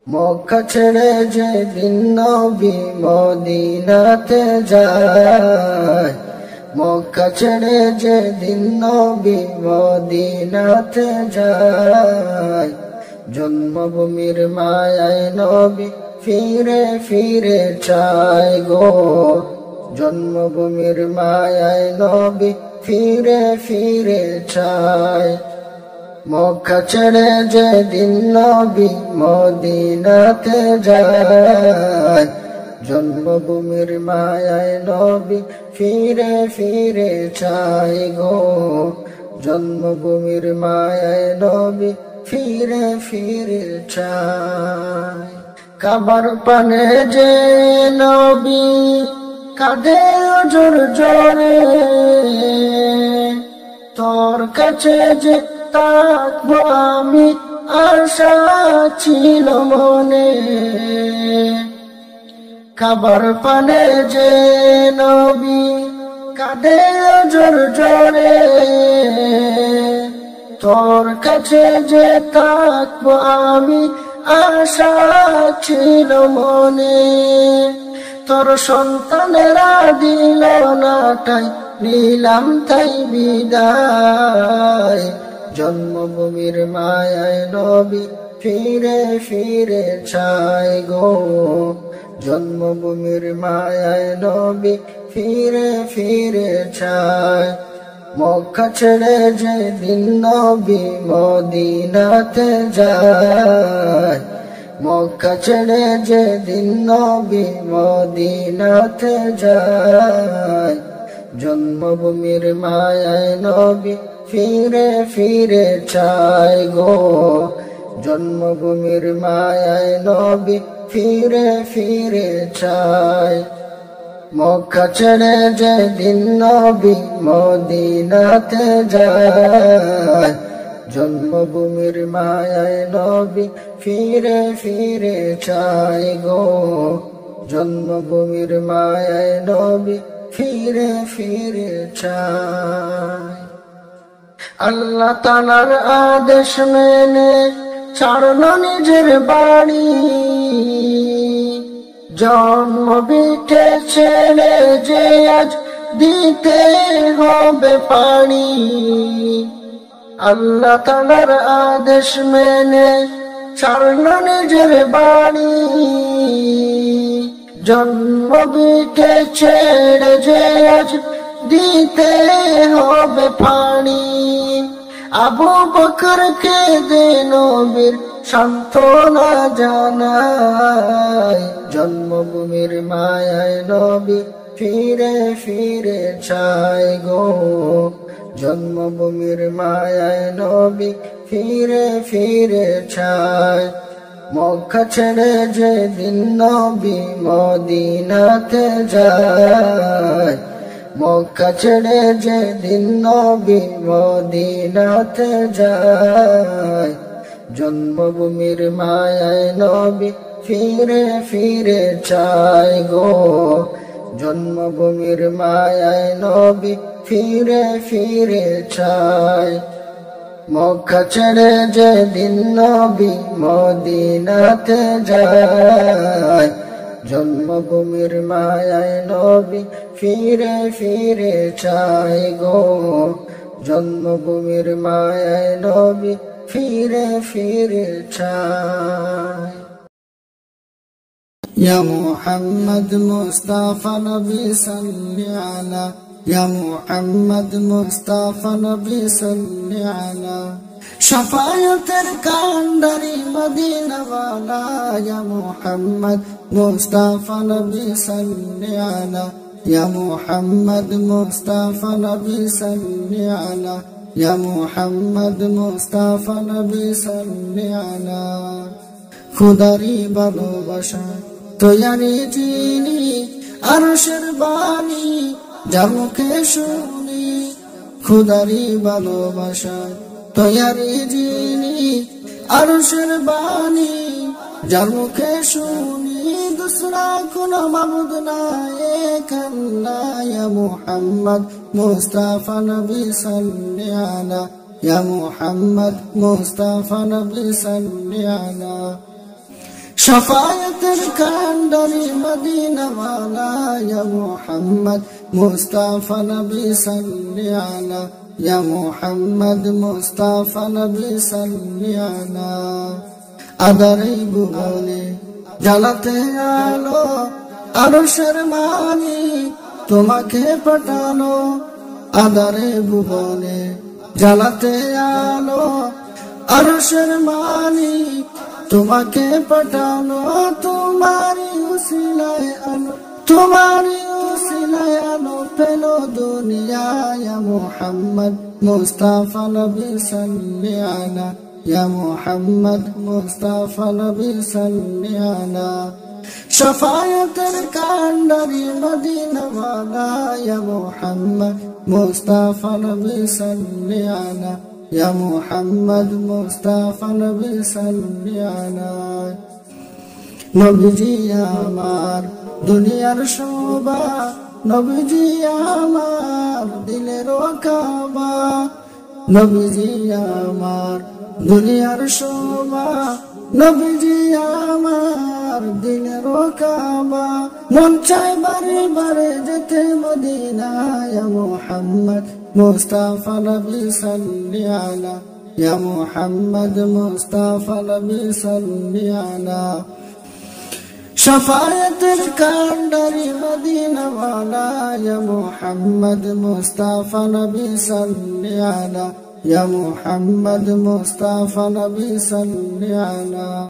মক্কা ছেড়ে যেদিন নবী মদিনাতে যায়, মক্কা ছেড়ে যেদিন নবী মদিনাতে যায়, জন্মভূমির মায়ায় নবী ফিরে ফিরে চায় গো, জন্মভূমির মায়ায় নবী ফিরে ফিরে চায়। মক্কা ছেড়ে যেদিন নবী মদিনাতে যায়, জন্মভূমির মায়ায় নবী ফিরে ফিরে চায় গো, জন্মভূমির মায়ায় নবী ফিরে ফিরে চায়। কাবার পানে যে নবী কাঁদে জোর জোরে, তোর কাছে যে থাকবো আমি আশা ছিল মনে। কাবার পানে যে নবী কাঁদে জোর জোরে, তোর কাছে যে থাকবো আমি আশা ছিল মনে। তোর সন্তানেরা দিল না তাই নিলাম তাই বিদায়, জন্মভূমির মায়ায় নবী ফিরে ফিরে চায় গো, জন্মভূমির মায়ায় নবী ফিরে ফিরে চায়। মক্কা ছেড়ে যেদিন নবী মদিনাতে যায়, মক্কা ছেড়ে যেদিন নবী মদিনাতে যায়, জন্মভূমির মায়ায় নবী ফিরে ফিরে চায় গো, জন্মভূমির মায়ায় নবী ফিরে ফিরে চায়। মক্কা ছেড়ে যেদিন নবী মদিনাতে যায়, জন্মভূমির মায়ায় নবী ফিরে ফিরে চায় গো, জন্মভূমির মায়ায় নবী ফিরে ফিরে চায়। আল্লাহ তাআলার আদেশ মেনে ছাড়ল নিজের বাড়ি, জন্মভিটে ছেড়ে যে আজ দিতে হবে পানি। আল্লাহ তাআলার আদেশ মেনে ছাড়ল নিজের বাড়ি, জন্মভিটে ছেড়ে যে আজ দিতে হবে পানি। আবু বকরকে দে নবীর সান্ত্বনা জানায়, জন্মভূমির মায়ায় নবী ফিরে ফিরে চায় গো, জন্মভূমির মায়ায় নবী ফিরে ফিরে চায়। মক্কা ছেড়ে যেদিন নবী মদিনাতে যায়, মক্কা ছেড়ে যেদিন নবী মদিনাতে যায়, জন্মভূমির মায়ায় নবী ফিরে ফিরে চায় গো, জন্মভূমির মায়ায় নবী ফিরে ফিরে চায়। মক্কা ছেড়ে যেদিন নবী মদিনাতে যায়, জন্মভূমির মায়ায় নবী ফিরে ফিরে চায় গো, জন্মভূমির মায়ায় নবী ফিরে ফিরে চায়। ইয়া মুহাম্মদ মুস্তাফা নবী সাল্লি আলা, ইয়া মুহাম্মদ মুস্তাফা নবী সাল্লি আলা, শাফায়াতের কান্ডারি মদিনা ওয়ালা, ইয়া মুহাম্মদ মুস্তাফা নবী সাল্লি আলা, ইয়া মুহাম্মদ মুস্তাফা নবী সাল্লি আলা, ইয়া মুহাম্মদ মুস্তাফা নবী সাল্লি আলা। খুদারি ভালোবাসা তৈয়ারি যিনি আরশের বাণী, যার মুখে শুনি খুদারি ভালোবাসা তৈয়ারি যিনি আরশের বাণী, যার মুখে শুনি দুসরা কোন মাবুদ নাই এক আল্লাহ। ইয়া মুহাম্মদ মুস্তাফা নবী সাল্লি আলা, ইয়া মুহাম্মদ মুস্তাফা নবী সাল্লি আলা। শাফায়াতের কান্ডারি মদিনা ওয়ালা ইয়া মুহাম্মদ মুস্তাফা নবী সাল্লি আলা ইয়া মুহাম্মদ মুস্তাফা নবী সাল্লি আলা আদারে ভুবনে জ্বালাতে আলো আরশের মালিক তোমাকে পাঠানো আদারে ভুবনে জ্বালাতে আলো আরশের মালিক তোমাকে পাঠানো তোমারি উসিলায় আলো পেলো দুনিয়া ইয়া মুহাম্মদ মুস্তাফা নবী সাল্লি আলা ইয়া মুহাম্মদ মুস্তাফা নবী সাল্লি আলা শাফায়াতের কান্ডারি মদিনা ওয়ালা ইয়া মুহাম্মদ মুস্তাফা নবী সাল্লি আলা ইয়া মুহাম্মদ মুস্তাফা নবী সাল্লি আলা নবীজি আমার দুনিয়ার শোভা নবীজি আমার দিলের কাবা নবীজি আমার দুনিয়ার শোভা নবীজি আমার দিলের কাবা মন চায় বারে বারে যেতে মদিনা ইয়া মুহাম্মদ মুস্তাফা নবী সাল্লি আলা ইয়া মুহাম্মদ মুস্তাফা নবী সাল্লি আলা শাফায়াতের কান্ডারি মদিনা ওয়ালা ইয়া মুহাম্মদ মুস্তাফা নবী সাল্লি আলা ইয়া মুহাম্মদ মুস্তাফা নবী সাল্লি আলা